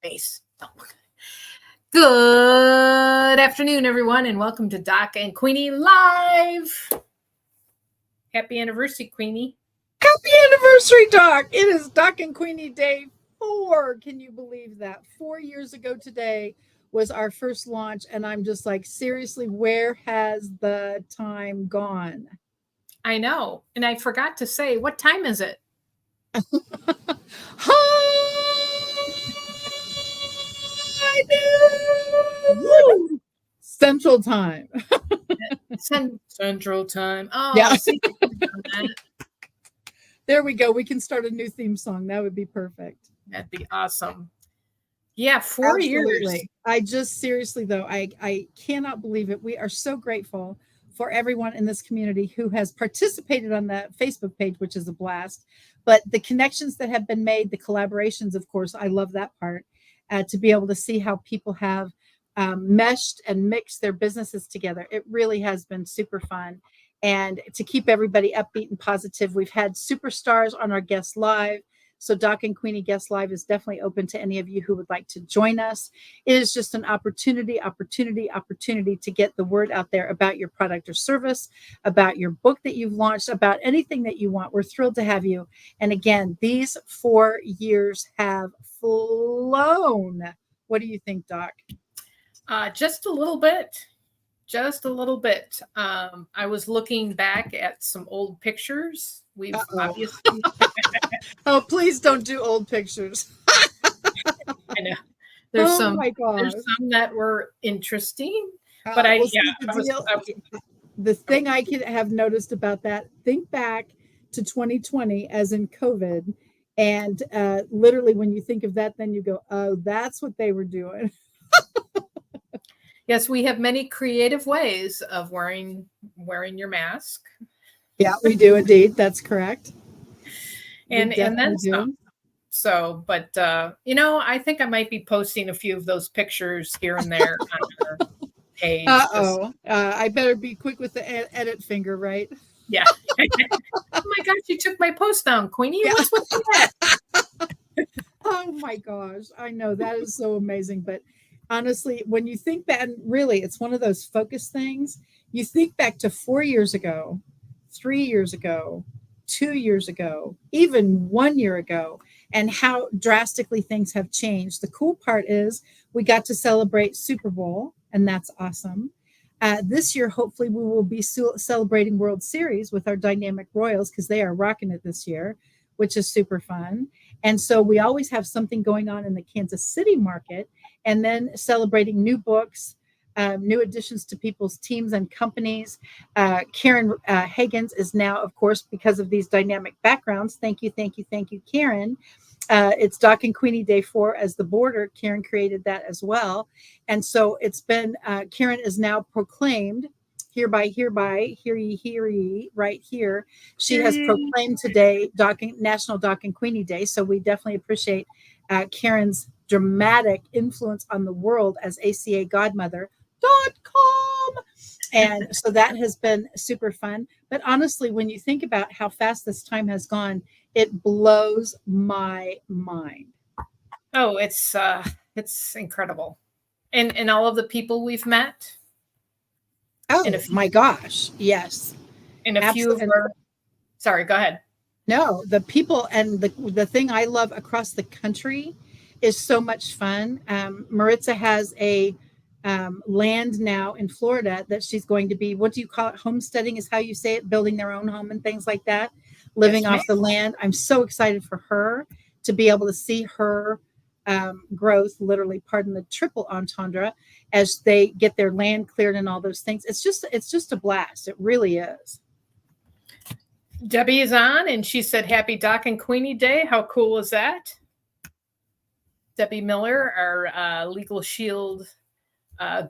Base. Good afternoon, everyone, and welcome to Doc and Queenie Live. Happy anniversary, Queenie. Happy anniversary, Doc. It is Doc and Queenie Day 4. Can you believe that? 4 years ago today was our first launch, and I'm just like, seriously, where has the time gone? I know, and I forgot to say, what time is it? High noon! Central time. Central time. Oh, Yeah. see, There we go. We can start a new theme song. That would be perfect. that'd be awesome. Yeah, 4 years. Absolutely. I just seriously though, I cannot believe it. We are so grateful for everyone in this community who has participated on the Facebook page, which is a blast. But the connections that have been made, the collaborations, of course, I love that part. To be able to see how people have meshed and mixed their businesses together, it really has been super fun. And to keep everybody upbeat and positive, we've had superstars on our guest live. So Doc and Queenie Guest Live is definitely open to any of you who would like to join us. It is just an opportunity to get the word out there about your product or service, about your book that you've launched, about anything that you want. We're thrilled to have you. And again, these 4 years have flown. What do you think, Doc? Just a little bit. Just a little bit. I was looking back at some old pictures. We've obviously. Oh, please don't do old pictures. I know. There's some that were interesting, but the thing I could have noticed about that, think back to 2020 as in COVID, and literally when you think of that, then you go, oh, that's what they were doing. Yes, we have many creative ways of wearing your mask. Yeah, we do indeed. That's correct. And then some. So, but I think I might be posting a few of those pictures here and there on our page. I better be quick with the edit finger, right? Yeah. Oh my gosh, you took my post down, Queenie. Yeah. What's with that? Oh my gosh, I know that is so amazing, but honestly, when you think back, and really, it's one of those focus things. You think back to 4 years ago, 3 years ago, 2 years ago, even 1 year ago, and how drastically things have changed. The cool part is we got to celebrate Super Bowl, and that's awesome. This year, hopefully, we will be celebrating World Series with our Dynamic Royals because they are rocking it this year, which is super fun. And so we always have something going on in the Kansas City market, and then celebrating new books, new additions to people's teams and companies. Karen Higgins is now, of course, because of these dynamic backgrounds. Thank you, Karen. It's Doc and Queenie Day 4 as the border. Karen created that as well. And so it's been, Karen is now proclaimed, hereby, hear ye, right here. She has proclaimed today National Doc and Queenie Day. So we definitely appreciate Karen's dramatic influence on the world as ACA Godmother.com. And so that has been super fun. But honestly, when you think about how fast this time has gone, it blows my mind. Oh, it's incredible. And all of the people we've met. Oh my gosh. Yes. And a few of our, sorry, go ahead. No, the people and the thing I love across the country is so much fun. Maritza has a land now in Florida that she's going to be, what do you call it? Homesteading is how you say it, building their own home and things like that, living off the land. I'm so excited for her to be able to see her growth, literally, pardon the triple entendre, as they get their land cleared and all those things. It's just a blast. It really is. Debbie is on, and she said, "Happy Doc and Queenie Day." How cool is that? Debbie Miller, our Legal Shield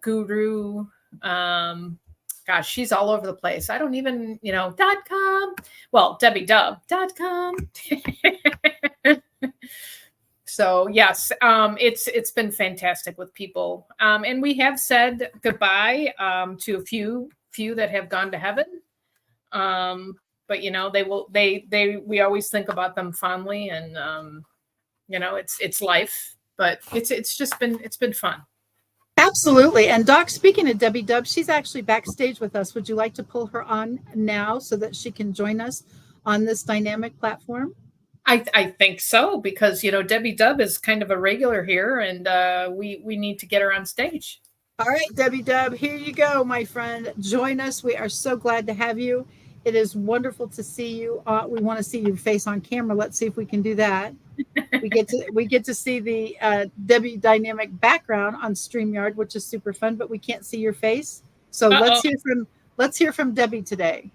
guru. Gosh, she's all over the place. I don't even, .com. Well, DebbieDub.com. So yes, it's been fantastic with people, and we have said goodbye to a few that have gone to heaven. But we always think about them fondly, and it's life. but it's just been fun. Absolutely. And Doc, speaking of Debbie Dub, she's actually backstage with us. Would you like to pull her on now so that she can join us on this dynamic platform? I think so, because Debbie Dub is kind of a regular here, and we need to get her on stage. All right, Debbie Dub, here you go, my friend. Join us. We are so glad to have you. It is wonderful to see you. We want to see your face on camera. Let's see if we can do that. We get to see the Debbie dynamic background on StreamYard, which is super fun, but we can't see your face. So let's hear from Debbie today.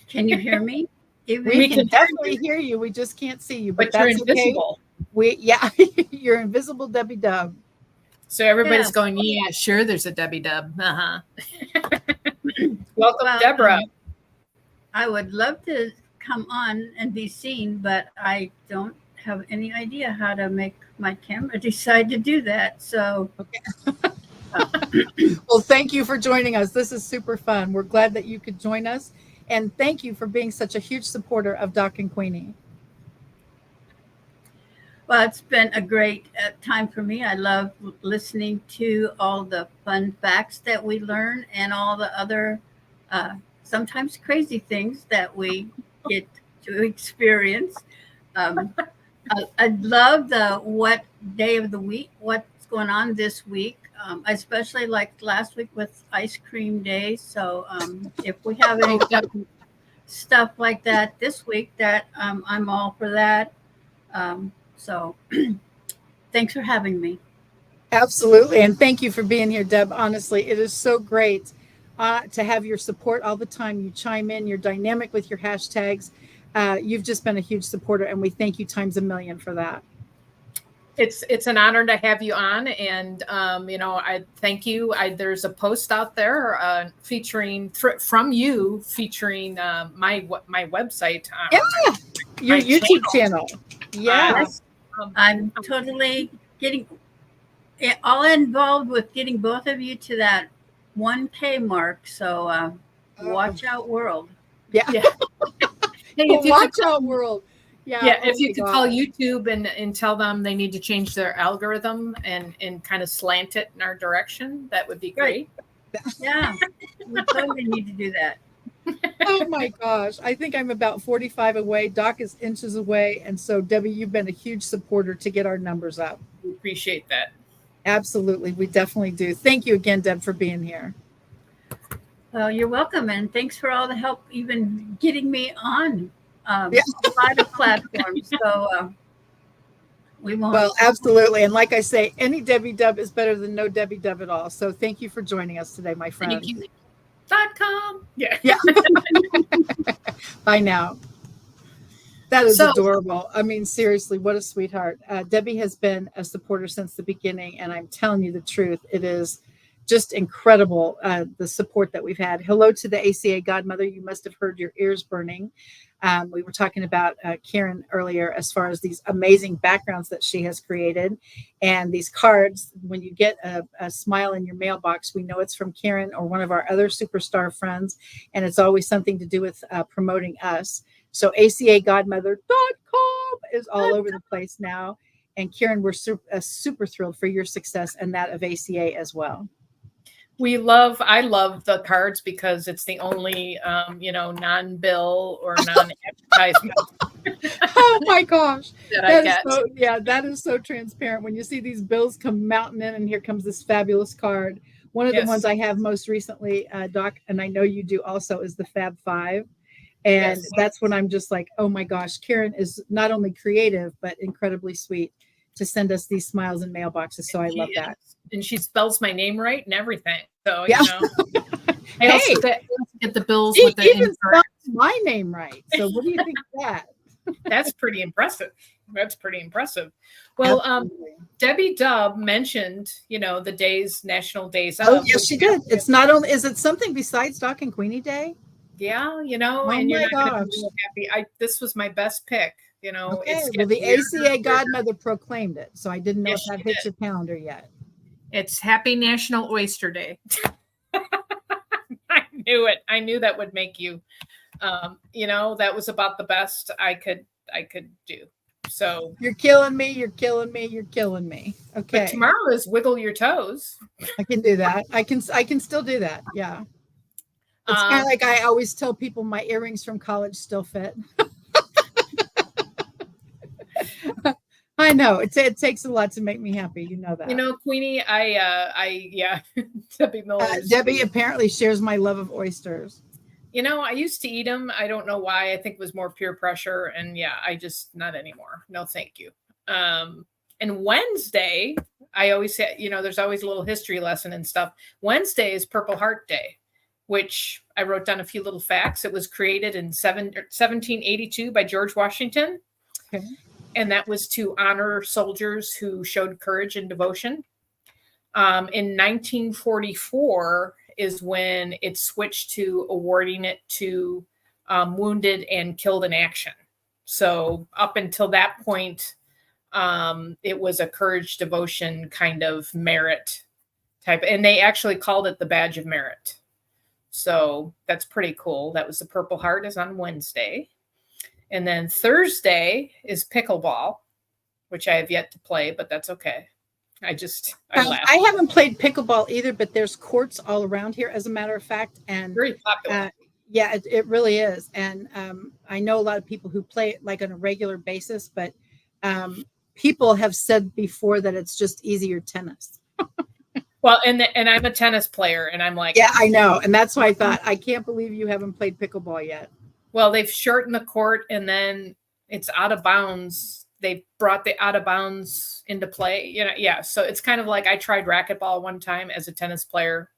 Can you hear me? We can definitely hear you. We just can't see you, but you're that's invisible. Okay. You're invisible, Debbie Dub. So everybody's going, yeah, sure, there's a Debbie Dub. Welcome, Deborah. I would love to come on and be seen, but I don't have any idea how to make my camera decide to do that. So, Well, thank you for joining us. This is super fun. We're glad that you could join us. And thank you for being such a huge supporter of Doc and Queenie. Well, it's been a great time for me. I love listening to all the fun facts that we learn and all the other sometimes crazy things that we get to experience. I love what day of the week, what's going on this week. I especially liked last week with ice cream day. So if we have any stuff like that this week, that I'm all for that. So thanks for having me. Absolutely. And thank you for being here, Deb. Honestly, it is so great to have your support all the time. You chime in, you're dynamic with your hashtags. You've just been a huge supporter, and we thank you times a million for that. It's an honor to have you on, and I thank you. There's a post out there featuring from you featuring my website. Your YouTube channel. Yeah, I'm totally getting all involved with getting both of you to that 1K mark. So watch out, world. Yeah. Hey, watch out, world. Yeah, if you could call YouTube and tell them they need to change their algorithm and kind of slant it in our direction, that would be great. Yeah, we totally need to do that. Oh my gosh. I think I'm about 45 away. Doc is inches away. And so, Debbie, you've been a huge supporter to get our numbers up. We appreciate that. Absolutely. We definitely do. Thank you again, Deb, for being here. Well, you're welcome. And thanks for all the help, even getting me on a lot of platforms. So we won't. Well, absolutely. And like I say, any Debbie Dub is better than no Debbie Dub at all. So thank you for joining us today, my friend. Thank you. .com. Yeah. Bye now. That is adorable. I mean, seriously, what a sweetheart. Debbie has been a supporter since the beginning, and I'm telling you the truth. It is just incredible, the support that we've had. Hello to the ACA Godmother. You must have heard your ears burning. We were talking about Karen earlier as far as these amazing backgrounds that she has created. And these cards, when you get a smile in your mailbox, we know it's from Karen or one of our other superstar friends. And it's always something to do with promoting us. So acagodmother.com is all over the place now. And Karen, we're super thrilled for your success and that of ACA as well. I love the cards because it's the only, non-bill or non-advertisement. Oh my gosh. that is so transparent. When you see these bills come mounting in and here comes this fabulous card. One of the ones I have most recently, Doc, and I know you do also, is the Fab Five. And that's when I'm just like, oh my gosh, Karen is not only creative, but incredibly sweet to send us these smiles and mailboxes. So I love that. And she spells my name right and everything. So, I also get the bills with the even spells my name right. So what do you think of that? That's pretty impressive. Well, Debbie Dub mentioned, the national days of. Oh, yes, she did. It's not only, is it something besides Doc and Queenie Day? Yeah, and you're not going to be happy. This was my best pick. Okay. Well, the ACA Godmother proclaimed it, so I didn't know if that hit your calendar yet. It's Happy National Oyster Day. I knew it. I knew that would make you. That was about the best I could do. So You're killing me. You're killing me. You're killing me. but Okay. tomorrow is wiggle your toes. I can do that. I can still do that. Yeah. It's kind Um, of like I always tell people my earrings from college still fit. I know it takes a lot to make me happy. You know that. you know, Queenie, yeah, Debbie Miller's. Debbie apparently shares my love of oysters. You know, I used to eat them. I don't know why. I think it was more peer pressure. And yeah, I just not anymore. No, thank you. And Wednesday, I always say, you know, there's always a little history lesson and stuff. Wednesday is Purple Heart Day, which I wrote down a few little facts. It was created in 1782 by George Washington. Okay. And that was to honor soldiers who showed courage and devotion. In 1944 is when it switched to awarding it to wounded and killed in action. So up until that point, it was a courage, devotion kind of merit type. And they actually called it the Badge of Merit. So that's pretty cool. That was the Purple Heart is on Wednesday. And then Thursday is pickleball, which I have yet to play, but that's okay. I laugh. I haven't played pickleball either, but there's courts all around here, as a matter of fact. And Very popular. yeah, it really is. And I know a lot of people who play it like on a regular basis, but people have said before that it's just easier tennis. Well, and I'm a tennis player, and I'm like, yeah, I know. And that's why I thought, I can't believe you haven't played pickleball yet. Well, they've shortened the court, and then it's out of bounds. They brought the out of bounds into play, you know. Yeah. So it's kind of like I tried racquetball one time as a tennis player,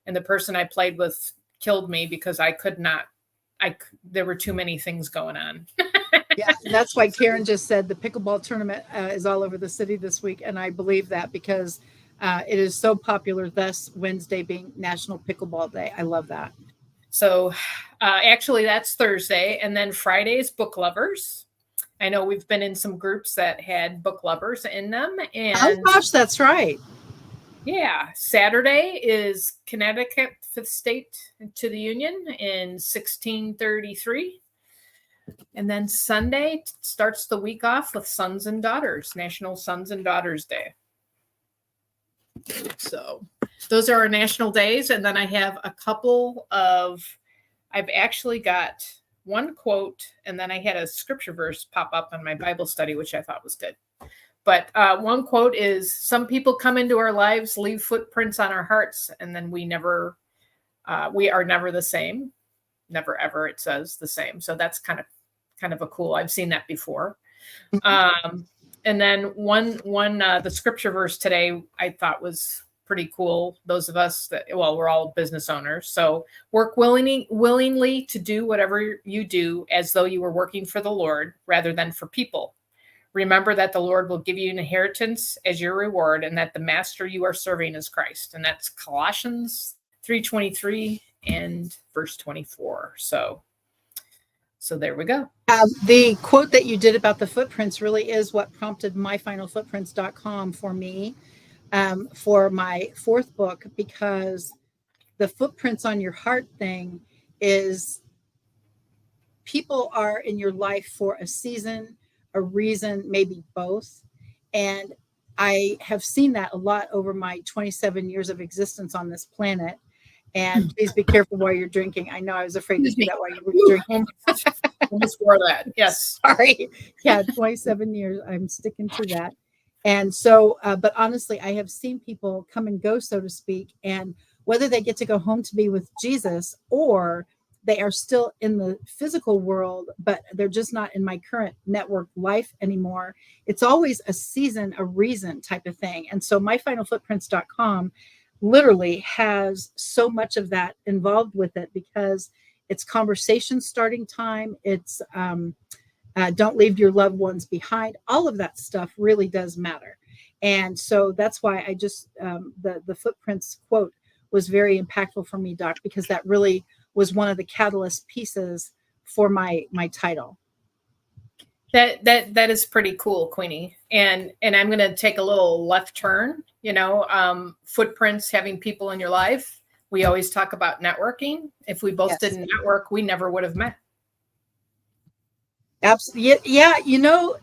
and the person I played with killed me because I could not, there were too many things going on. Yeah. That's why Karen just said the pickleball tournament is all over the city this week. And I believe that because it is so popular, thus Wednesday being National Pickleball Day. I love that. So actually that's Thursday. And then Friday is Book Lovers. I know we've been in some groups that had book lovers in them. And oh gosh, that's right. Yeah. Saturday is Connecticut, fifth state to the Union in 1633. And then Sunday starts the week off with Sons and Daughters, National Sons and Daughters Day. So those are our national days. And then I have a couple of, I've actually got one quote, and then I had a scripture verse pop up on my Bible study, which I thought was good. But one quote is, some people come into our lives, leave footprints on our hearts, and then we are never the same. Never, ever, it says the same. So that's kind of a cool, I've seen that before. And then one the scripture verse today I thought was pretty cool. Those of us that, well, we're all business owners. So work willingly to do whatever you do as though you were working for the Lord rather than for people. Remember that the Lord will give you an inheritance as your reward and that the master you are serving is Christ. And that's Colossians 3:23 and verse 24. So there we go. The quote that you did about the footprints really is what prompted myfinalfootprints.com for me for my fourth book, because the footprints on your heart thing is people are in your life for a season, a reason, maybe both. And I have seen that a lot over my 27 years of existence on this planet. And please be careful while you're drinking. I know I was afraid to do that while you were drinking. Almost for that. Yes. Sorry. Yeah, 27 years. I'm sticking to that. And so, but honestly, I have seen people come and go, so to speak. And whether they get to go home to be with Jesus or they are still in the physical world, but they're just not in my current network life anymore. It's always a season, a reason type of thing. And so myfinalfootprints.com literally has so much of that involved with it, because it's conversation starting time. It's don't leave your loved ones behind. All of that stuff really does matter. And so that's why I just, the footprints quote was very impactful for me, Doc, because that really was one of the catalyst pieces for my title. That is pretty cool, Queenie. And I'm going to take a little left turn, footprints, having people in your life. We always talk about networking. If we both didn't network, we never would have met. Absolutely. Yeah.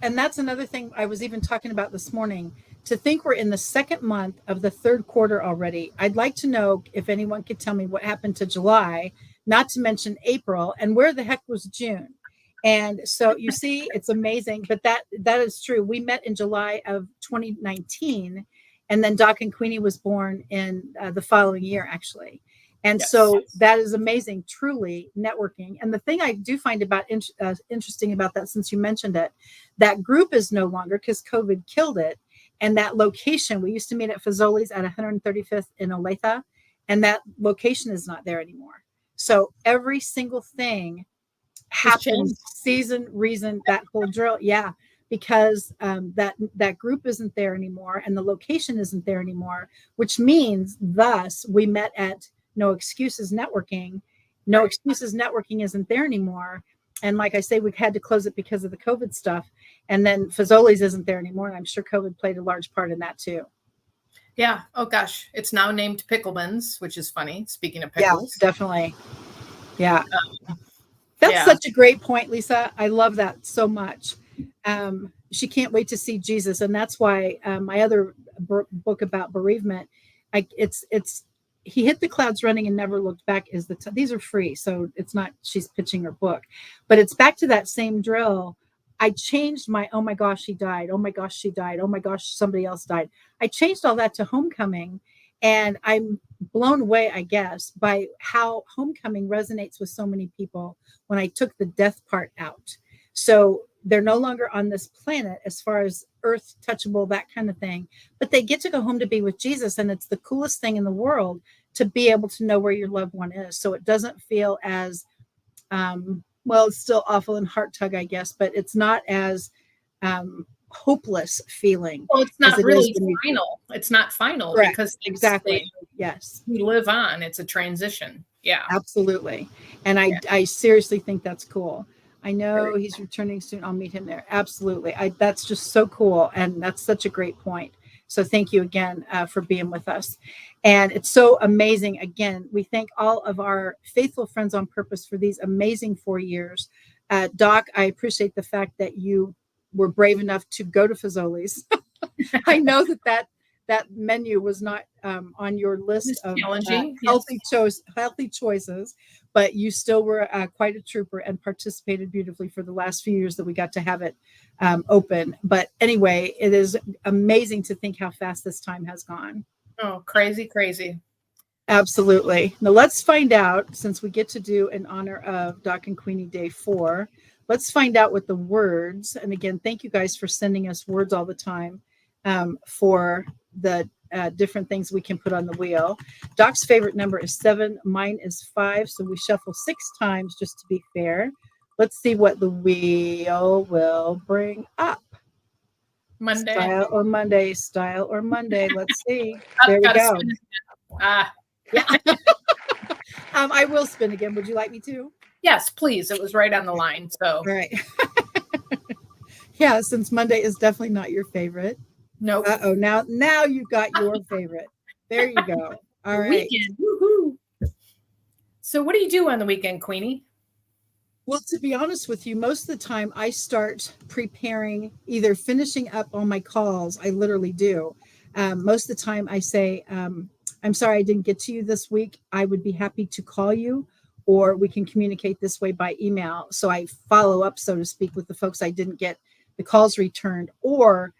And that's another thing I was even talking about this morning. To think we're in the second month of the third quarter already. I'd like to know if anyone could tell me what happened to July, not to mention April, and where the heck was June? And so you see, it's amazing, but that is true. We met in July of 2019, and then Doc and Queenie was born in the following year, actually. And Yes. so that is amazing, truly networking. And the thing I do find interesting about that, since you mentioned it, that group is no longer, because COVID killed it. And that location, we used to meet at Fazoli's at 135th in Olathe, and that location is not there anymore. So every single thing happens, season, reason, that whole drill. Yeah, because that group isn't there anymore, and the location isn't there anymore, which means thus we met at No Excuses Networking. No Excuses Networking isn't there anymore. And like I say, we had to close it because of the COVID stuff. And then Fazoli's isn't there anymore. And I'm sure COVID played a large part in that too. Yeah. Oh gosh. It's now named Pickleman's, which is funny. Speaking of Yeah, pickles. definitely. Yeah. That's such a great point, Lisa. I love that so much. She can't wait to see Jesus. And that's why my other book about bereavement, it's He Hit the Clouds Running and Never Looked Back is these are free. So it's not, she's pitching her book, but it's back to that same drill. I changed my, oh my gosh, he died. Oh my gosh, she died. Oh my gosh, somebody else died. I changed all that to homecoming. And I'm blown away, I guess, by how homecoming resonates with so many people when I took the death part out. So they're no longer on this planet as far as earth touchable, that kind of thing, but they get to go home to be with Jesus. And it's the coolest thing in the world to be able to know where your loved one is. So it doesn't feel as, well, it's still awful and heart tug, I guess, but it's not as hopeless feeling. Well, it's not really final. It's not final. Correct. Because exactly. Yes. We live on. It's a transition. Yeah. Absolutely. And I seriously think that's cool. I know he's returning soon. I'll meet him there. Absolutely. That's just so cool. And that's such a great point. So thank you again for being with us. And it's so amazing. Again, we thank all of our faithful friends on purpose for these amazing 4 years. Doc, I appreciate the fact that you were brave enough to go to Fazoli's. I know that menu was not on your list of healthy choices, but you still were quite a trooper and participated beautifully for the last few years that we got to have it open. But anyway, it is amazing to think how fast this time has gone. Oh, crazy, crazy. Absolutely. Now let's find out, since we get to do in honor of Doc and Queenie Day 4, let's find out what the words, and again, thank you guys for sending us words all the time for the different things we can put on the wheel. Doc's favorite number is 7. Mine is 5. So we shuffle 6 times just to be fair. Let's see what the wheel will bring up. Monday. Style or Monday. Let's see. There we go. Yeah. I will spin again. Would you like me to? Yes, please. It was right on the line. So. All right. Yeah, since Monday is definitely not your favorite. Nope. Uh-oh, now you got your favorite. There you go. All right. Weekend. Woo-hoo. So what do you do on the weekend, Queenie? Well, to be honest with you, most of the time I start preparing, either finishing up on my calls. I literally do. Most of the time I say, I'm sorry I didn't get to you this week. I would be happy to call you, or we can communicate this way by email. So I follow up, so to speak, with the folks I didn't get the calls returned, or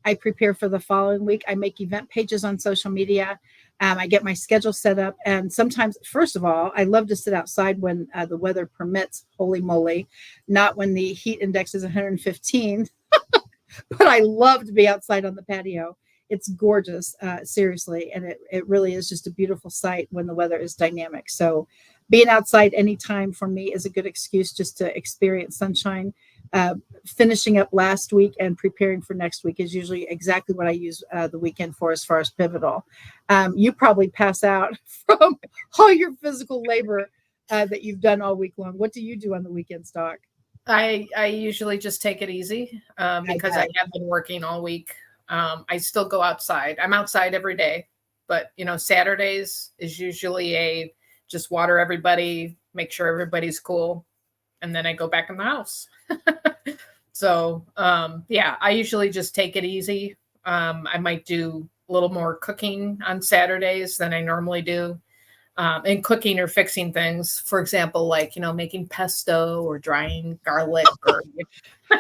I prepare for the following week. I make event pages on social media. I get my schedule set up. And sometimes, first of all, I love to sit outside when the weather permits, holy moly, not when the heat index is 115, but I love to be outside on the patio. It's gorgeous, seriously. And it really is just a beautiful sight when the weather is dynamic. So being outside anytime for me is a good excuse just to experience sunshine. Finishing up last week and preparing for next week is usually exactly what I use the weekend for as far as pivotal. You probably pass out from all your physical labor that you've done all week long. What do you do on the weekends, Doc? I usually just take it easy because I have been working all week. I still go outside. I'm outside every day, but Saturdays is usually just water everybody, make sure everybody's cool. and then I go back in the house. So, yeah, I usually just take it easy. I might do a little more cooking on Saturdays than I normally do. And cooking or fixing things, for example, like, making pesto or drying garlic or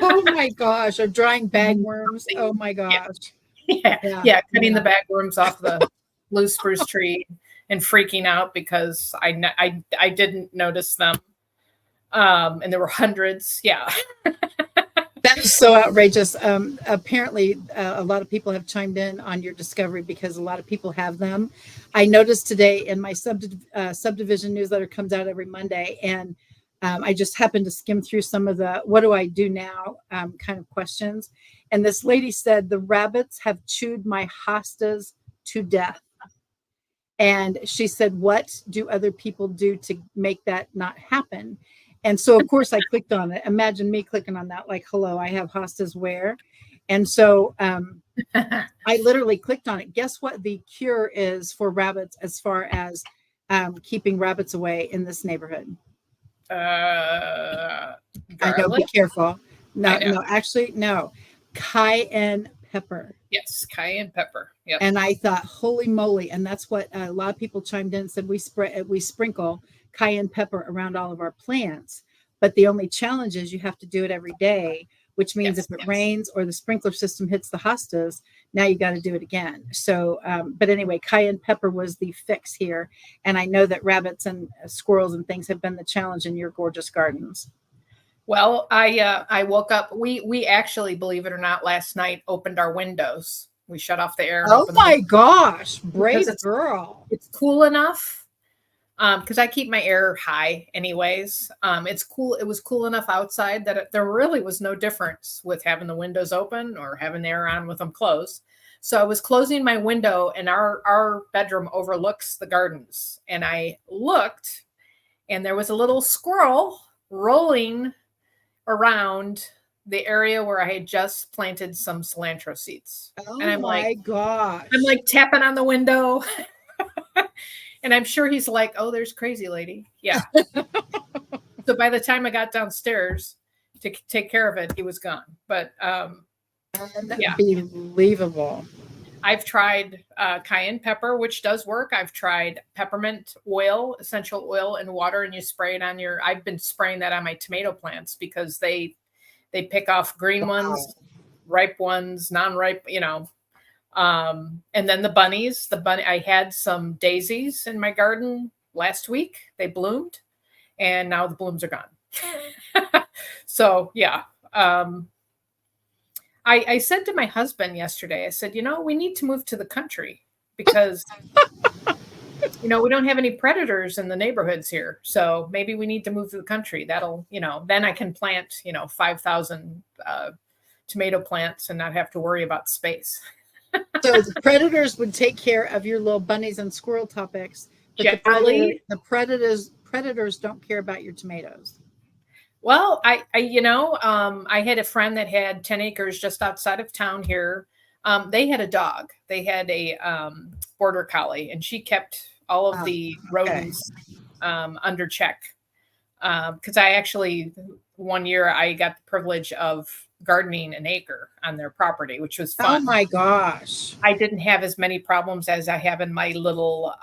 Oh my gosh, or drying bagworms. something. Oh my Yeah. gosh. Yeah, Yeah. yeah, cutting Yeah. the bagworms off the blue spruce tree and freaking out because I didn't notice them. And there were hundreds. Yeah. That is so outrageous. Apparently, a lot of people have chimed in on your discovery because a lot of people have them. I noticed today in my subdivision newsletter comes out every Monday, and I just happened to skim through some of the "what do I do now" kind of questions. And this lady said the rabbits have chewed my hostas to death. And she said, "What do other people do to make that not happen?" And so, of course, I clicked on it. Imagine me clicking on that, like, hello, I have hostas where? And so I literally clicked on it. Guess what the cure is for rabbits as far as keeping rabbits away in this neighborhood? Garlic. I know, be careful. I know. No, actually, no. Cayenne pepper. Yes, cayenne pepper. Yep. And I thought, holy moly. And that's what a lot of people chimed in and said, we sprinkle cayenne pepper around all of our plants. But the only challenge is you have to do it every day, which means Yes, if it yes. rains or the sprinkler system hits the hostas, now you got to do it again. So, but anyway, cayenne pepper was the fix here. And I know that rabbits and squirrels and things have been the challenge in your gorgeous gardens. Well, I woke up. We actually, believe it or not, last night opened our windows. We shut off the air. And Oh opened my them gosh, brave because girl. it's cool enough. Because I keep my air high anyways. It's cool. It was cool enough outside that there really was no difference with having the windows open or having the air on with them closed. So I was closing my window, and our bedroom overlooks the gardens. And I looked, and there was a little squirrel rolling around the area where I had just planted some cilantro seeds. Oh And I'm my gosh. I'm like tapping on the window. And I'm sure he's like, "Oh, there's crazy lady." Yeah. So by the time I got downstairs to take care of it, he was gone. But yeah, Unbelievable. I've tried cayenne pepper, which does work. I've tried peppermint oil, essential oil, and water, and you spray it on your. I've been spraying that on my tomato plants because they pick off green ones, ripe ones, non-ripe. And then the bunnies. I had some daisies in my garden last week. They bloomed, and now the blooms are gone. So yeah. I said to my husband yesterday, I said, we need to move to the country because, we don't have any predators in the neighborhoods here. So maybe we need to move to the country. That'll, then I can plant, 5,000 tomato plants and not have to worry about space. So the predators would take care of your little bunnies and squirrel topics, but Generally, the predators don't care about your tomatoes. Well, I had a friend that had 10 acres just outside of town here. They had a dog. They had a border collie, and she kept all of the rodents under check. Because I actually, one year, I got the privilege of gardening an acre on their property, which was fun. Oh my gosh. I didn't have as many problems as I have in my little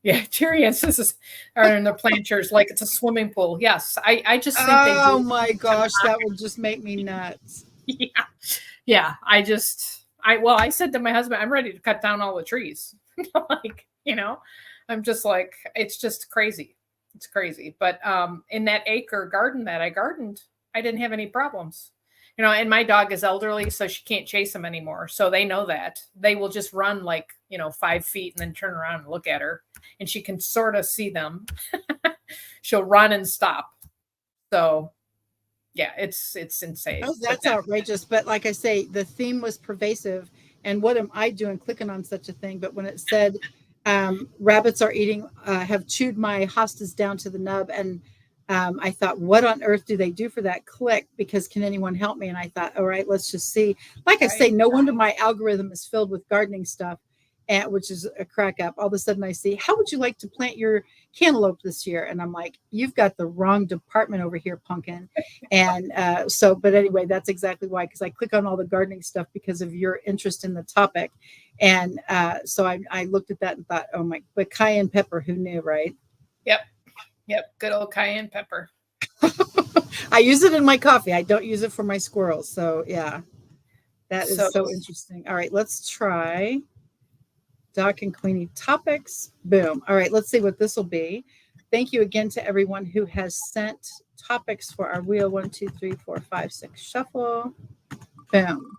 Tyrians are in the planters like it's a swimming pool. Yes, I just think they do. Oh my gosh, that would just make me nuts. Yeah. I said to my husband, I'm ready to cut down all the trees. I'm just like, it's just crazy. It's crazy. But in that acre garden that I gardened, I didn't have any problems. And my dog is elderly, so she can't chase them anymore. So they know that. They will just run 5 feet and then turn around and look at her. And she can sort of see them. She'll run and stop. So, yeah, it's insane. Oh, that's outrageous. But like I say, the theme was pervasive. And what am I doing clicking on such a thing? But when it said rabbits are have chewed my hostas down to the nub, and I thought, what on earth do they do for that? Click, because can anyone help me? And I thought, all right, let's just see. Like I say, no wonder my algorithm is filled with gardening stuff. and which is a crack up. All of a sudden I see, how would you like to plant your cantaloupe this year? And I'm like, you've got the wrong department over here, pumpkin. And but anyway, that's exactly why, because I click on all the gardening stuff because of your interest in the topic. And so I looked at that and thought, oh my, but cayenne pepper, who knew, right? Yep. Good old cayenne pepper. I use it in my coffee. I don't use it for my squirrels. So yeah, that is so interesting. All right, let's try Doc and Queenie topics. Boom. All right, let's see what this will be. Thank you again to everyone who has sent topics for our wheel. 1, 2, 3, 4, 5, 6 shuffle. Boom.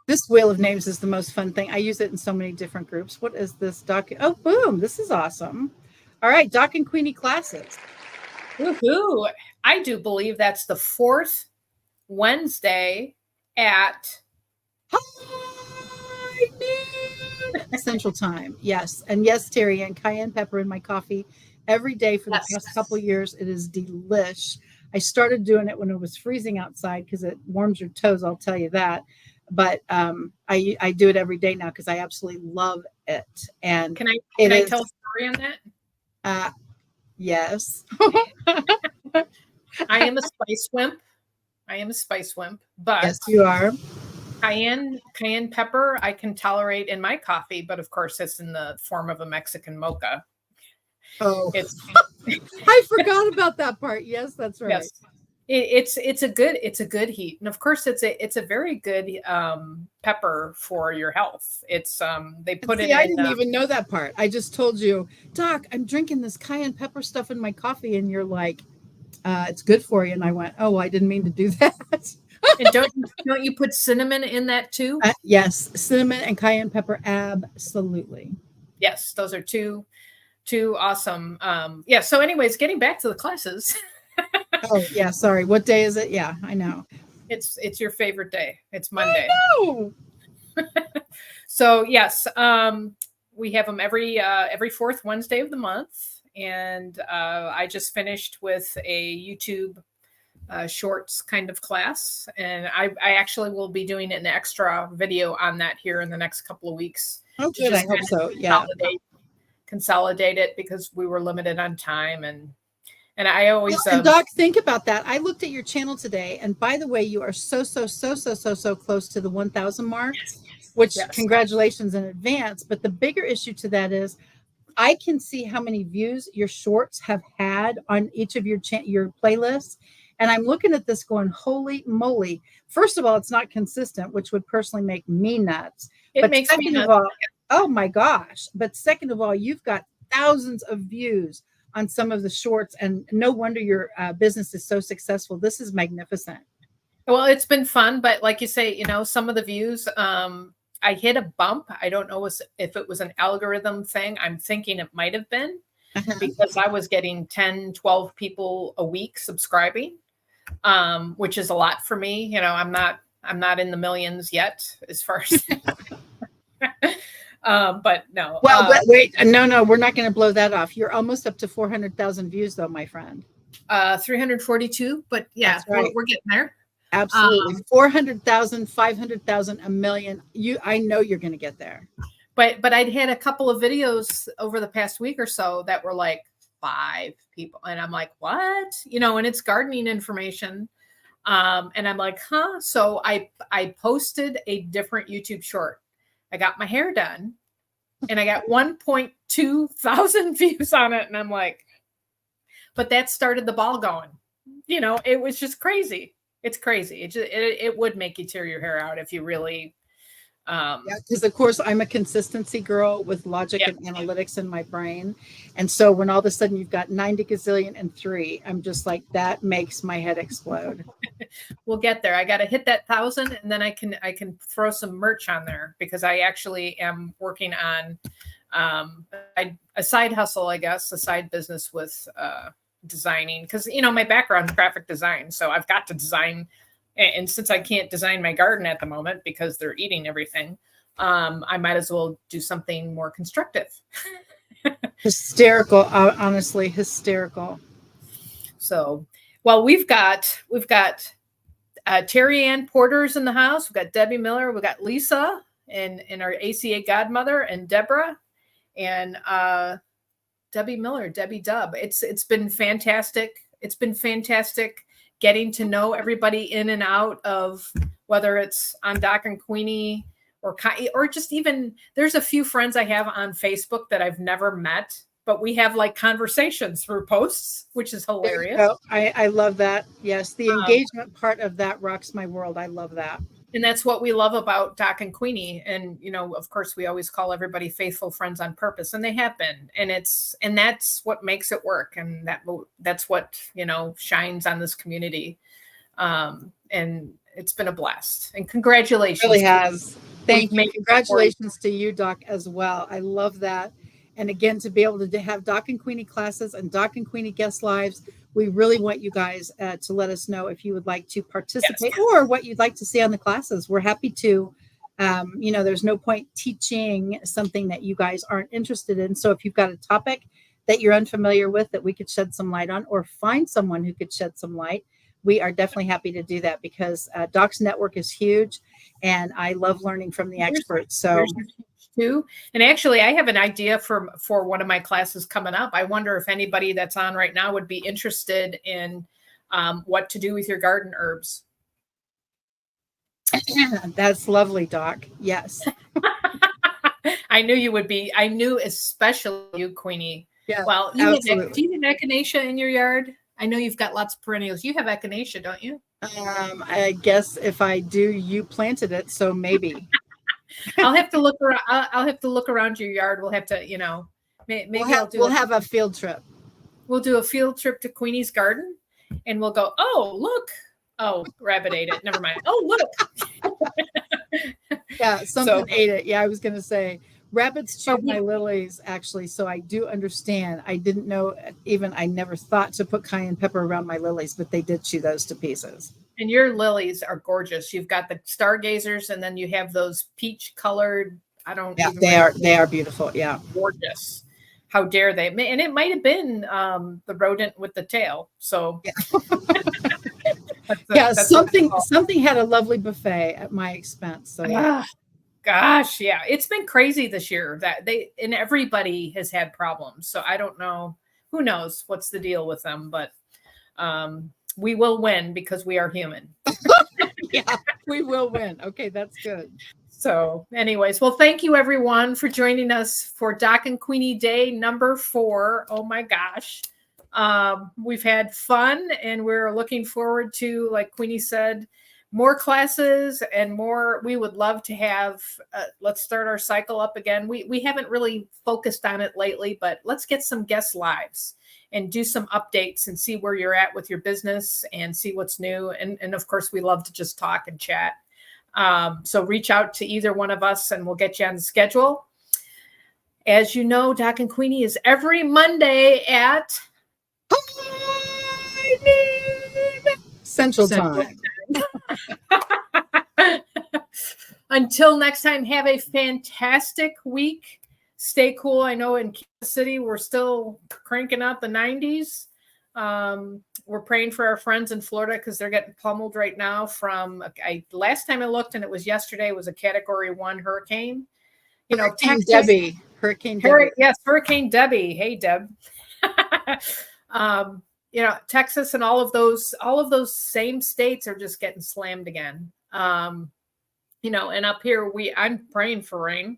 This wheel of names is the most fun thing. I use it in so many different groups. What is this, Doc? Oh, boom. This is awesome. All right, Doc and Queenie classes. Woohoo! I do believe that's the 4th Wednesday at Central Time. Yes. And yes, Terry, and cayenne pepper in my coffee every day for the past couple of years. It is delish. I started doing it when it was freezing outside because it warms your toes, I'll tell you that. But I do it every day now because I absolutely love it. And can I tell a story on that? Yes. I am a spice wimp. But yes, you are. Cayenne pepper I can tolerate in my coffee, but of course it's in the form of a Mexican mocha. Oh, I forgot about that part. Yes, that's right. Yes. It's a good heat, and of course it's a very good pepper for your health. It's they put it. I didn't even know that part. I just told you, Doc, I'm drinking this cayenne pepper stuff in my coffee, and you're like, it's good for you. And I went, oh, I didn't mean to do that. And don't you put cinnamon in that too? Yes, cinnamon and cayenne pepper, absolutely. Yes, those are two awesome. Yeah. So, anyways, getting back to the classes. Oh yeah, sorry. What day is it? Yeah, I know. It's your favorite day. It's Monday. Oh. So yes, we have them every 4th Wednesday of the month, and I just finished with a YouTube shorts kind of class, and I actually will be doing an extra video on that here in the next couple of weeks. Oh, good. I hope so. Yeah. Consolidate it because we were limited on time, and I always and Doc, think about that. I looked at your channel today, and by the way, you are so close to the 1,000 mark, which congratulations in advance. But the bigger issue to that is I can see how many views your shorts have had on each of your playlists. And I'm looking at this going, holy moly. First of all, it's not consistent, which would personally make me nuts. It makes me nuts. Oh my gosh. But second of all, you've got thousands of views on some of the shorts, and no wonder your business is so successful. This is magnificent. Well, it's been fun, but like you say, some of the views, I hit a bump. I don't know if it was an algorithm thing. I'm thinking it might have been because I was getting 10, 12 people a week subscribing, which is a lot for me. I'm not in the millions yet as far as but no. Well, but wait, no, we're not going to blow that off. You're almost up to 400,000 views though, my friend. 342, but yeah, right. we're getting there. Absolutely. 400,000, 500,000, a million. I know you're going to get there. But I'd had a couple of videos over the past week or so that were like 5 people. And I'm like, what? And it's gardening information. And I'm like, huh? So I posted a different YouTube short. I got my hair done and I got 1.2 thousand views on it. And I'm like, but that started the ball going. It was just crazy. It's crazy. It would make you tear your hair out if you really. Because of course I'm a consistency girl with logic and analytics in my brain. And so when all of a sudden you've got 90 gazillion and 3, I'm just like, that makes my head explode. We'll get there. I got to hit that 1,000 and then I can throw some merch on there because I actually am working on a side hustle, I guess, a side business with designing because my background is graphic design, so I've got to design. And since I can't design my garden at the moment because they're eating everything, I might as well do something more constructive. Hysterical, honestly, hysterical. So, well, we've got Terry Ann Porter's in the house. We've got Debbie Miller. We've got Lisa and our ACA godmother, and Deborah, and Debbie Miller, Debbie Dub. It's been fantastic. It's been fantastic getting to know everybody in and out of, whether it's on Doc and Queenie or just even, there's a few friends I have on Facebook that I've never met, but we have like conversations through posts, which is hilarious. I love that. Yes, the engagement part of that rocks my world. I love that. And that's what we love about Doc and Queenie. And, of course, we always call everybody faithful friends on purpose, and they have been. And that's what makes it work. And that's what, shines on this community. And it's been a blast. And congratulations. It really has. Thank you. Congratulations to you, Doc, as well. I love that. And again, to be able to have Doc and Queenie classes and Doc and Queenie guest lives, we really want you guys to let us know if you would like to participate or what you'd like to see on the classes. We're happy to. There's no point teaching something that you guys aren't interested in. So if you've got a topic that you're unfamiliar with that we could shed some light on, or find someone who could shed some light, we are definitely happy to do that, because Doc's network is huge, and I love learning from the experts. So. Too. And actually, I have an idea for one of my classes coming up. I wonder if anybody that's on right now would be interested in what to do with your garden herbs. That's lovely, Doc. Yes. I knew you would be. I knew especially you, Queenie. Yeah. Well, do you have echinacea in your yard? I know you've got lots of perennials. You have echinacea, don't you? I guess if I do, you planted it, so maybe. I'll have to look around. I'll have to look around your yard. We'll have to, maybe we'll have a field trip. We'll do a field trip to Queenie's garden, and we'll go, oh, look. Oh, rabbit ate it. Never mind. Oh, look. Yeah, something ate it. Yeah, I was going to say rabbits chewed my lilies, actually. So I do understand. I didn't know, I never thought to put cayenne pepper around my lilies, but they did chew those to pieces. And your lilies are gorgeous. You've got the stargazers, and then you have those peach colored. Yeah, they are beautiful. Yeah, gorgeous. How dare they? And it might have been the rodent with the tail. So something had a lovely buffet at my expense. So yeah. Gosh, yeah, it's been crazy this year and everybody has had problems. So I don't know. Who knows what's the deal with them? But we will win, because we are human. Yeah, we will win. Okay, that's good. So anyways, well, thank you everyone for joining us for Doc and Queenie Day number 4. Oh my gosh. We've had fun, and we're looking forward to, like Queenie said, more classes and more. We would love to have, let's start our cycle up again. We haven't really focused on it lately, but let's get some guest lives and do some updates and see where you're at with your business and see what's new. And of course, we love to just talk and chat. So reach out to either one of us and we'll get you on the schedule. As you know, Doc and Queenie is every Monday at Central Time. Until next time, have a fantastic week. Stay cool. I know in Kansas City, we're still cranking out the 90s. We're praying for our friends in Florida, because they're getting pummeled right now from, last time I looked, and it was yesterday, was a Category 1 hurricane. Hurricane Debbie. Yes, Hurricane Debbie. Hey, Deb. Texas and all of those same states are just getting slammed again. And up here, I'm praying for rain.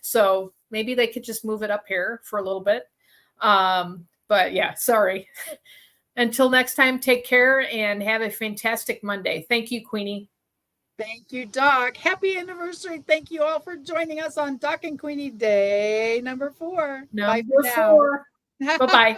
So maybe they could just move it up here for a little bit. But yeah, sorry. Until next time, take care and have a fantastic Monday. Thank you, Queenie. Thank you, Doc. Happy anniversary. Thank you all for joining us on Doc and Queenie Day number 4. Number 4. Bye-bye.